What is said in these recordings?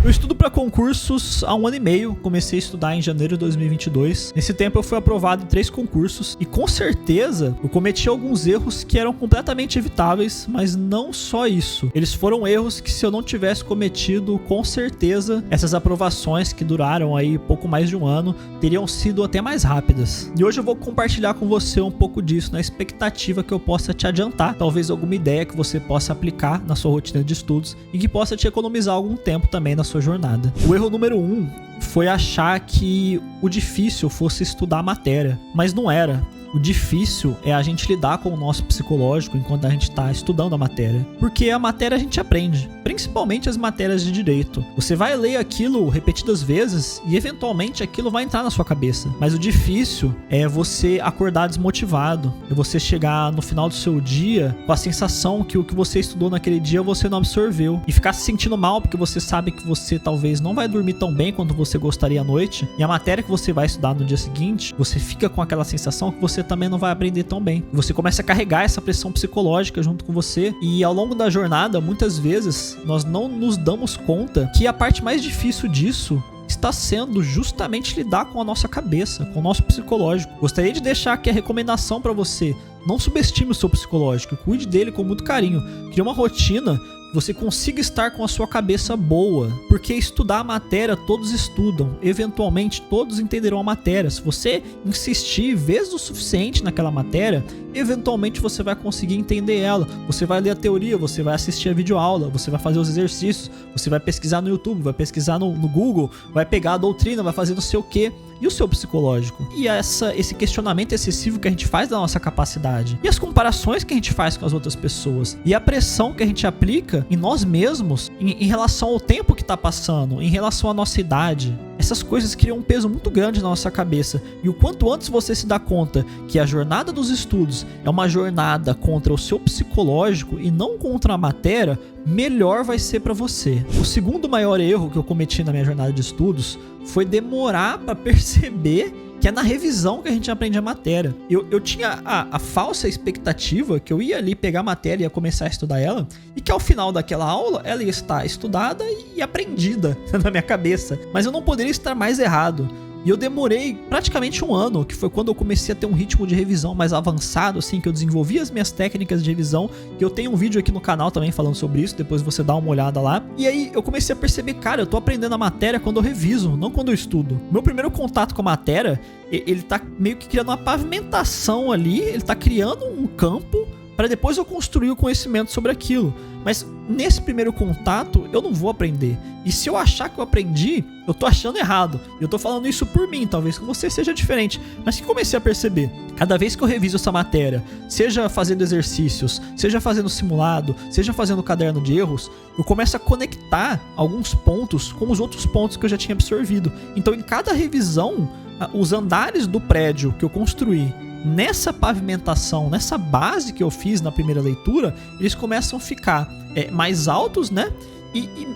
Eu estudo para concursos há 1 ano e meio, comecei a estudar em janeiro de 2022. Nesse tempo eu fui aprovado em 3 concursos e com certeza eu cometi alguns erros que eram completamente evitáveis, mas não só isso. Eles foram erros que se eu não tivesse cometido, com certeza essas aprovações que duraram aí pouco mais de 1 ano teriam sido até mais rápidas. E hoje eu vou compartilhar com você um pouco disso, na expectativa que eu possa te adiantar, talvez alguma ideia que você possa aplicar na sua rotina de estudos e que possa te economizar algum tempo também na sua jornada. O erro número 1 foi achar que o difícil fosse estudar a matéria, mas não era. O difícil é a gente lidar com o nosso psicológico enquanto a gente está estudando a matéria. Porque a matéria a gente aprende, principalmente as matérias de direito. Você vai ler aquilo repetidas vezes e eventualmente aquilo vai entrar na sua cabeça. Mas o difícil é você acordar desmotivado, é você chegar no final do seu dia com a sensação que o que você estudou naquele dia você não absorveu. E ficar se sentindo mal porque você sabe que você talvez não vai dormir tão bem quanto você gostaria à noite. E a matéria que você vai estudar no dia seguinte, você fica com aquela sensação que você também não vai aprender tão bem. Você começa a carregar essa pressão psicológica junto com você e ao longo da jornada, muitas vezes, nós não nos damos conta que a parte mais difícil disso está sendo justamente lidar com a nossa cabeça, com o nosso psicológico. Gostaria de deixar aqui a recomendação para você: não subestime o seu psicológico, cuide dele com muito carinho. Crie uma rotina que você consiga estar com a sua cabeça boa, porque estudar a matéria todos estudam, eventualmente todos entenderão a matéria. Se você insistir vezes o suficiente naquela matéria, eventualmente você vai conseguir entender ela. Você vai ler a teoria, você vai assistir a videoaula, você vai fazer os exercícios, você vai pesquisar no YouTube, vai pesquisar no Google, vai pegar a doutrina, vai fazer não sei o que. E o seu psicológico? E esse questionamento excessivo que a gente faz da nossa capacidade? E as comparações que a gente faz com as outras pessoas? E a pressão que a gente aplica em nós mesmos em relação ao tempo que está passando, em relação à nossa idade? Essas coisas criam um peso muito grande na nossa cabeça. E o quanto antes você se dá conta que a jornada dos estudos é uma jornada contra o seu psicológico e não contra a matéria, melhor vai ser para você. O segundo maior erro que eu cometi na minha jornada de estudos foi demorar para perceber que é na revisão que a gente aprende a matéria. Eu tinha a falsa expectativa que eu ia ali pegar a matéria e ia começar a estudar ela, e que ao final daquela aula ela ia estar estudada e aprendida na minha cabeça. Mas eu não poderia estar mais errado. E eu demorei praticamente 1 ano, que foi quando eu comecei a ter um ritmo de revisão mais avançado, assim, que eu desenvolvi as minhas técnicas de revisão, que eu tenho um vídeo aqui no canal também falando sobre isso, depois você dá uma olhada lá. E aí eu comecei a perceber, cara, eu tô aprendendo a matéria quando eu reviso, não quando eu estudo. Meu primeiro contato com a matéria, ele tá meio que criando uma pavimentação ali, ele tá criando um campo para depois eu construir o conhecimento sobre aquilo. Mas nesse primeiro contato eu não vou aprender. E se eu achar que eu aprendi, eu tô achando errado. Eu tô falando isso por mim, talvez com você seja diferente. Mas que comecei a perceber, cada vez que eu reviso essa matéria, seja fazendo exercícios, seja fazendo simulado, seja fazendo caderno de erros, eu começo a conectar alguns pontos com os outros pontos que eu já tinha absorvido. Então em cada revisão, os andares do prédio que eu construí, nessa pavimentação, nessa base que eu fiz na primeira leitura, eles começam a ficar mais altos, né?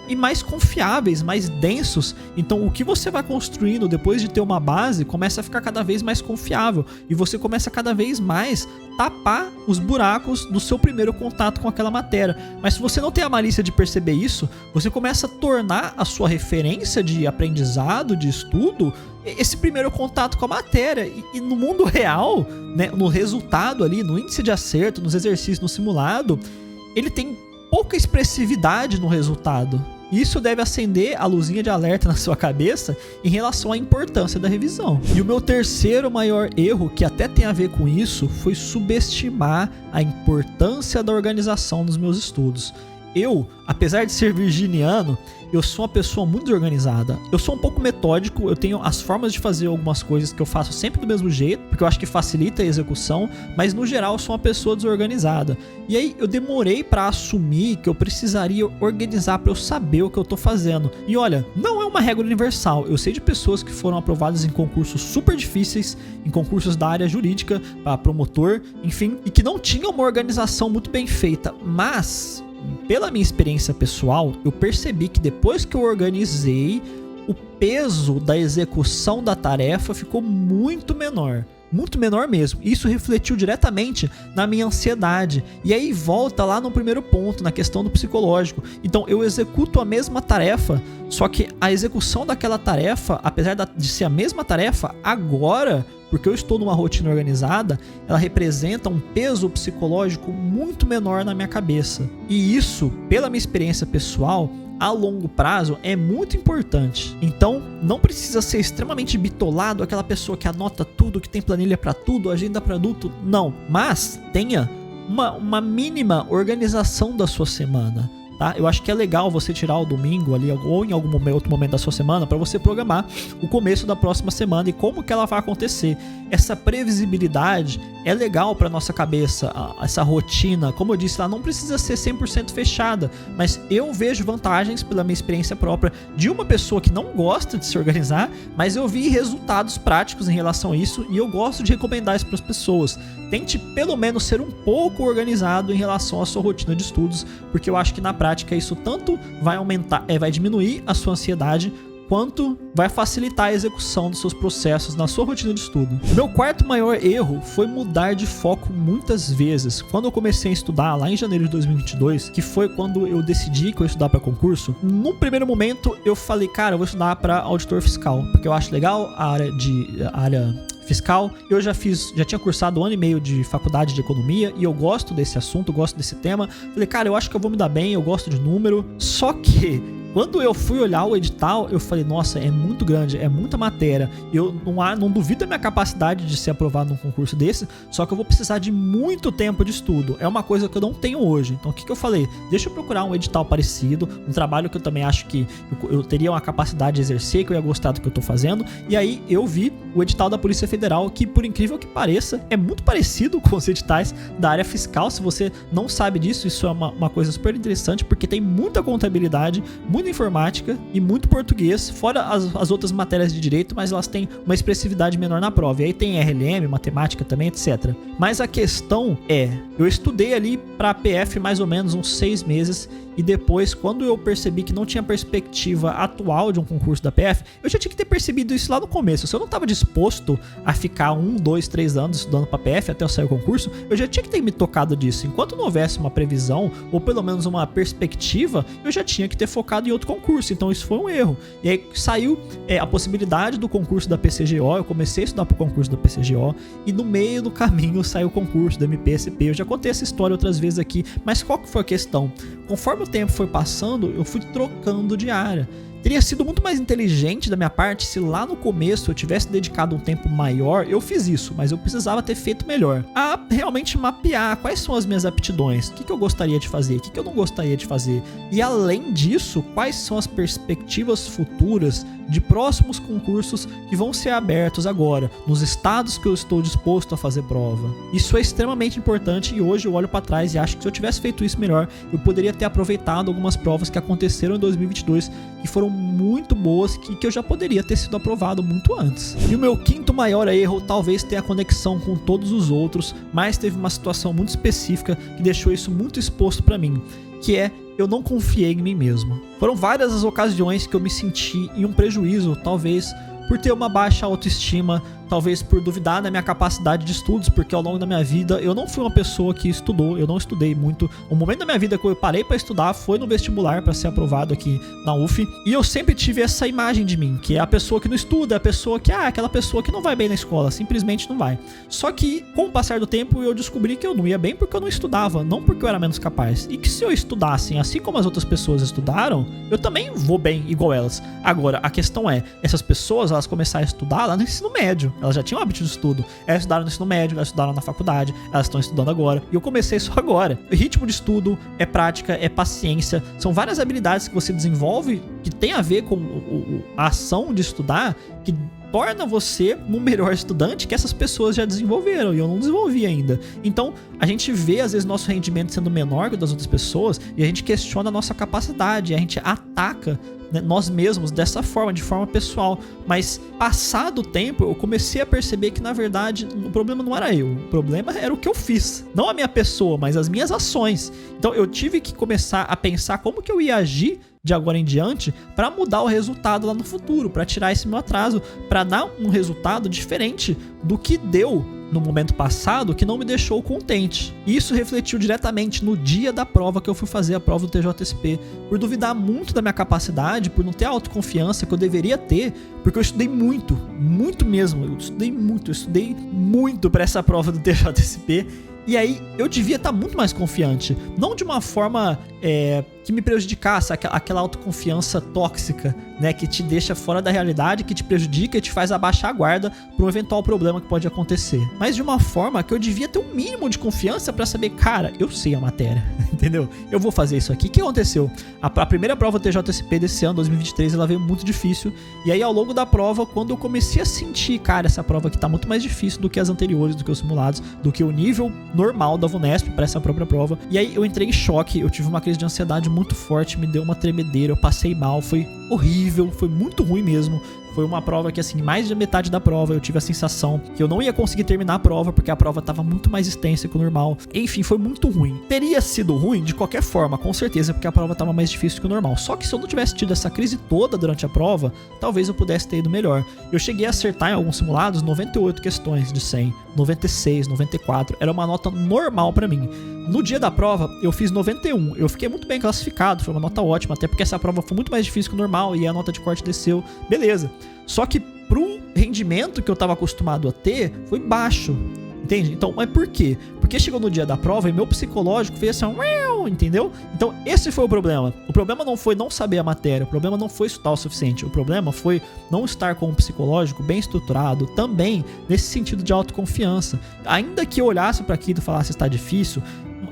E mais confiáveis, mais densos. Então o que você vai construindo depois de ter uma base começa a ficar cada vez mais confiável. E você começa cada vez mais tapar os buracos do seu primeiro contato com aquela matéria. Mas se você não tem a malícia de perceber isso, você começa a tornar a sua referência de aprendizado, de estudo, esse primeiro contato com a matéria. E no mundo real, né, no resultado ali, no índice de acerto, nos exercícios, no simulado, ele tem pouca expressividade no resultado. Isso deve acender a luzinha de alerta na sua cabeça em relação à importância da revisão. E o meu terceiro maior erro, que até tem a ver com isso, foi subestimar a importância da organização nos meus estudos. Eu, apesar de ser virginiano, eu sou uma pessoa muito desorganizada. Eu sou um pouco metódico, eu tenho as formas de fazer algumas coisas que eu faço sempre do mesmo jeito, porque eu acho que facilita a execução, mas no geral eu sou uma pessoa desorganizada. E aí eu demorei para assumir que eu precisaria organizar para eu saber o que eu tô fazendo. E olha, não é uma regra universal. Eu sei de pessoas que foram aprovadas em concursos super difíceis, em concursos da área jurídica, para promotor, enfim, e que não tinham uma organização muito bem feita, mas pela minha experiência pessoal, eu percebi que depois que eu organizei, o peso da execução da tarefa ficou muito menor. muito menor mesmo. Isso refletiu diretamente na minha ansiedade. E aí volta lá no primeiro ponto, na questão do psicológico. Então eu executo a mesma tarefa, só que a execução daquela tarefa, apesar de ser a mesma tarefa, agora, porque eu estou numa rotina organizada, ela representa um peso psicológico muito menor na minha cabeça. E isso, pela minha experiência pessoal, a longo prazo é muito importante. Então não precisa ser extremamente bitolado, aquela pessoa que anota tudo, que tem planilha para tudo, agenda para tudo, não. Mas tenha uma mínima organização da sua semana. Tá? Eu acho que é legal você tirar o domingo ali ou em algum outro momento da sua semana para você programar o começo da próxima semana e como que ela vai acontecer. Essa previsibilidade é legal para nossa cabeça, essa rotina. Como eu disse, ela não precisa ser 100% fechada, mas eu vejo vantagens pela minha experiência própria de uma pessoa que não gosta de se organizar, mas eu vi resultados práticos em relação a isso e eu gosto de recomendar isso para as pessoas. Tente pelo menos ser um pouco organizado em relação à sua rotina de estudos, porque eu acho que na prática isso tanto vai diminuir a sua ansiedade, quanto vai facilitar a execução dos seus processos na sua rotina de estudo. Meu quarto maior erro foi mudar de foco muitas vezes. Quando eu comecei a estudar lá em janeiro de 2022, que foi quando eu decidi que eu ia estudar para concurso, no primeiro momento eu falei, cara, eu vou estudar para auditor fiscal, porque eu acho legal a área fiscal. Eu já tinha cursado 1 ano e meio de faculdade de economia e eu gosto desse assunto, eu gosto desse tema. Falei, cara, eu acho que eu vou me dar bem, eu gosto de número. Só que quando eu fui olhar o edital, eu falei, nossa, é muito grande, é muita matéria. Eu não duvido da minha capacidade de ser aprovado num concurso desse, só que eu vou precisar de muito tempo de estudo. É uma coisa que eu não tenho hoje. Então o que eu falei? Deixa eu procurar um edital parecido, um trabalho que eu também acho que eu teria uma capacidade de exercer, que eu ia gostar do que eu tô fazendo. E aí eu vi o edital da Polícia Federal, que por incrível que pareça, é muito parecido com os editais da área fiscal. Se você não sabe disso, isso é uma coisa super interessante, porque tem muita contabilidade, muita informática e muito português, fora as outras matérias de direito, mas elas têm uma expressividade menor na prova. E aí tem RLM, matemática também, etc. Mas a questão é, eu estudei ali para a PF mais ou menos uns 6 meses e depois, quando eu percebi que não tinha perspectiva atual de um concurso da PF, eu já tinha que ter percebido isso lá no começo. Se eu não estava disposto a ficar 1, 2, 3 anos estudando para PF até eu sair o concurso, eu já tinha que ter me tocado disso. Enquanto não houvesse uma previsão, ou pelo menos uma perspectiva, eu já tinha que ter focado em outro concurso. Então isso foi um erro. E aí saiu a possibilidade do concurso da PCGO, eu comecei a estudar para o concurso da PCGO, e no meio do caminho saiu o concurso da MPSP. Eu já contei essa história outras vezes aqui, mas qual que foi a questão? Conforme o tempo foi passando, eu fui trocando de área. Teria sido muito mais inteligente da minha parte se lá no começo eu tivesse dedicado um tempo maior. Eu fiz isso, mas eu precisava ter feito melhor. A realmente mapear quais são as minhas aptidões, o que eu gostaria de fazer, o que eu não gostaria de fazer. E além disso, quais são as perspectivas futuras de próximos concursos que vão ser abertos agora, nos estados que eu estou disposto a fazer prova. Isso é extremamente importante e hoje eu olho para trás e acho que se eu tivesse feito isso melhor, eu poderia ter aproveitado algumas provas que aconteceram em 2022, que foram muito boas, que eu já poderia ter sido aprovado muito antes. E o meu quinto maior erro talvez tenha conexão com todos os outros, mas teve uma situação muito específica que deixou isso muito exposto para mim, que é eu não confiei em mim mesmo. Foram várias as ocasiões que eu me senti em um prejuízo, talvez por ter uma baixa autoestima, talvez por duvidar da minha capacidade de estudos, porque ao longo da minha vida eu não fui uma pessoa que estudou, eu não estudei muito. O momento da minha vida que eu parei para estudar foi no vestibular para ser aprovado aqui na UF, e eu sempre tive essa imagem de mim, que é a pessoa que não estuda, é a pessoa que, aquela pessoa que não vai bem na escola, simplesmente não vai. Só que com o passar do tempo eu descobri que eu não ia bem porque eu não estudava, não porque eu era menos capaz, e que se eu estudasse assim como as outras pessoas estudaram, eu também vou bem igual elas. Agora, a questão é, essas pessoas, elas começaram a estudar lá no ensino médio. Elas já tinham hábito de estudo. Elas estudaram no ensino médio, elas estudaram na faculdade, elas estão estudando agora. E eu comecei só agora. O ritmo de estudo é prática, é paciência. São várias habilidades que você desenvolve que tem a ver com a ação de estudar, que torna você um melhor estudante que essas pessoas já desenvolveram e eu não desenvolvi ainda. Então, a gente vê às vezes nosso rendimento sendo menor que o das outras pessoas e a gente questiona a nossa capacidade, a gente ataca, né, nós mesmos dessa forma, de forma pessoal. Mas passado o tempo eu comecei a perceber que na verdade o problema não era eu, o problema era o que eu fiz, não a minha pessoa, mas as minhas ações. Então eu tive que começar a pensar como que eu ia agir de agora em diante para mudar o resultado lá no futuro, para tirar esse meu atraso, para dar um resultado diferente do que deu no momento passado, que não me deixou contente. Isso refletiu diretamente no dia da prova que eu fui fazer a prova do TJSP, por duvidar muito da minha capacidade, por não ter a autoconfiança que eu deveria ter, porque eu estudei muito, muito mesmo, eu estudei muito para essa prova do TJSP. E aí eu devia estar muito mais confiante, não de uma forma que me prejudicasse, aquela autoconfiança tóxica, né, que te deixa fora da realidade, que te prejudica e te faz abaixar a guarda para um eventual problema que pode acontecer. Mas de uma forma que eu devia ter um mínimo de confiança para saber, cara, eu sei a matéria, entendeu? Eu vou fazer isso aqui. O que aconteceu? A primeira prova do TJSP desse ano, 2023, ela veio muito difícil. E aí ao longo da prova, quando eu comecei a sentir, cara, essa prova aqui tá muito mais difícil do que as anteriores, do que os simulados, do que o nível normal da VUNESP para essa própria prova. E aí eu entrei em choque, eu tive uma crise de ansiedade muito forte, me deu uma tremedeira, eu passei mal, foi horrível, foi muito ruim mesmo. Foi uma prova que, assim, mais da metade da prova eu tive a sensação que eu não ia conseguir terminar a prova, porque a prova tava muito mais extensa que o normal. Enfim, foi muito ruim. Teria sido ruim de qualquer forma, com certeza, porque a prova tava mais difícil que o normal. Só que se eu não tivesse tido essa crise toda durante a prova, talvez eu pudesse ter ido melhor. Eu cheguei a acertar em alguns simulados 98 questões de 100, 96, 94. Era uma nota normal pra mim. No dia da prova, eu fiz 91. Eu fiquei muito bem classificado, foi uma nota ótima, até porque essa prova foi muito mais difícil que o normal e a nota de corte desceu. Beleza. Só que pro rendimento que eu tava acostumado a ter, foi baixo. Entende? Então, mas por quê? Porque chegou no dia da prova e meu psicológico fez assim, entendeu? Então, esse foi o problema. O problema não foi não saber a matéria, o problema não foi estudar o suficiente, o problema foi não estar com um psicológico bem estruturado, também nesse sentido de autoconfiança. Ainda que eu olhasse para aquilo e falasse, está difícil,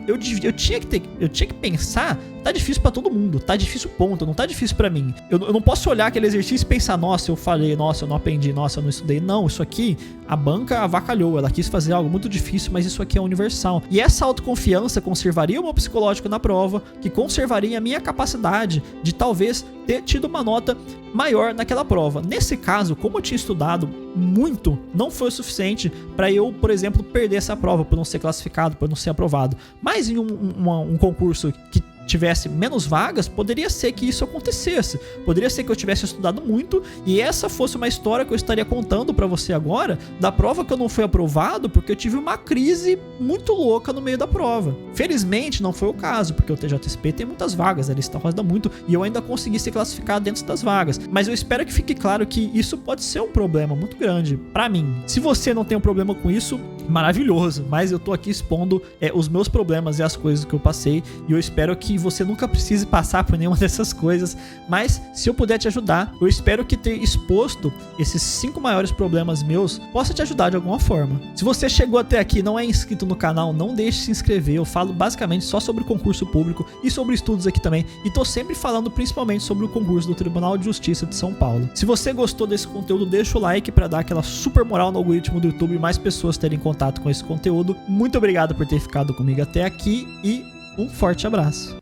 eu tinha que pensar, tá difícil pra todo mundo, tá difícil ponto, não tá difícil pra mim. Eu não posso olhar aquele exercício e pensar, nossa, eu falei, nossa, eu não aprendi, nossa, eu não estudei. Não, isso aqui, a banca avacalhou, ela quis fazer algo muito difícil, mas isso aqui é universal. E essa autoconfiança conservaria o meu psicológico na prova, que conservaria a minha capacidade de talvez ter tido uma nota maior naquela prova. Nesse caso, como eu tinha estudado muito, não foi o suficiente para eu, por exemplo, perder essa prova por não ser classificado, por não ser aprovado. Mas em um concurso que tivesse menos vagas, poderia ser que isso acontecesse. Poderia ser que eu tivesse estudado muito e essa fosse uma história que eu estaria contando pra você agora, da prova que eu não fui aprovado porque eu tive uma crise muito louca no meio da prova. Felizmente não foi o caso, porque o TJSP tem muitas vagas, a lista roda muito e eu ainda consegui ser classificado dentro das vagas. Mas eu espero que fique claro que isso pode ser um problema muito grande pra mim. Se você não tem um problema com isso, maravilhoso, mas eu tô aqui expondo os meus problemas e as coisas que eu passei e eu espero que você nunca precise passar por nenhuma dessas coisas, mas se eu puder te ajudar, eu espero que ter exposto esses 5 maiores problemas meus possa te ajudar de alguma forma. Se você chegou até aqui e não é inscrito no canal, não deixe de se inscrever. Eu falo basicamente só sobre concurso público e sobre estudos aqui também, e tô sempre falando principalmente sobre o concurso do Tribunal de Justiça de São Paulo. Se você gostou desse conteúdo, deixa o like para dar aquela super moral no algoritmo do YouTube e mais pessoas terem contato com esse conteúdo. Muito obrigado por ter ficado comigo até aqui e um forte abraço.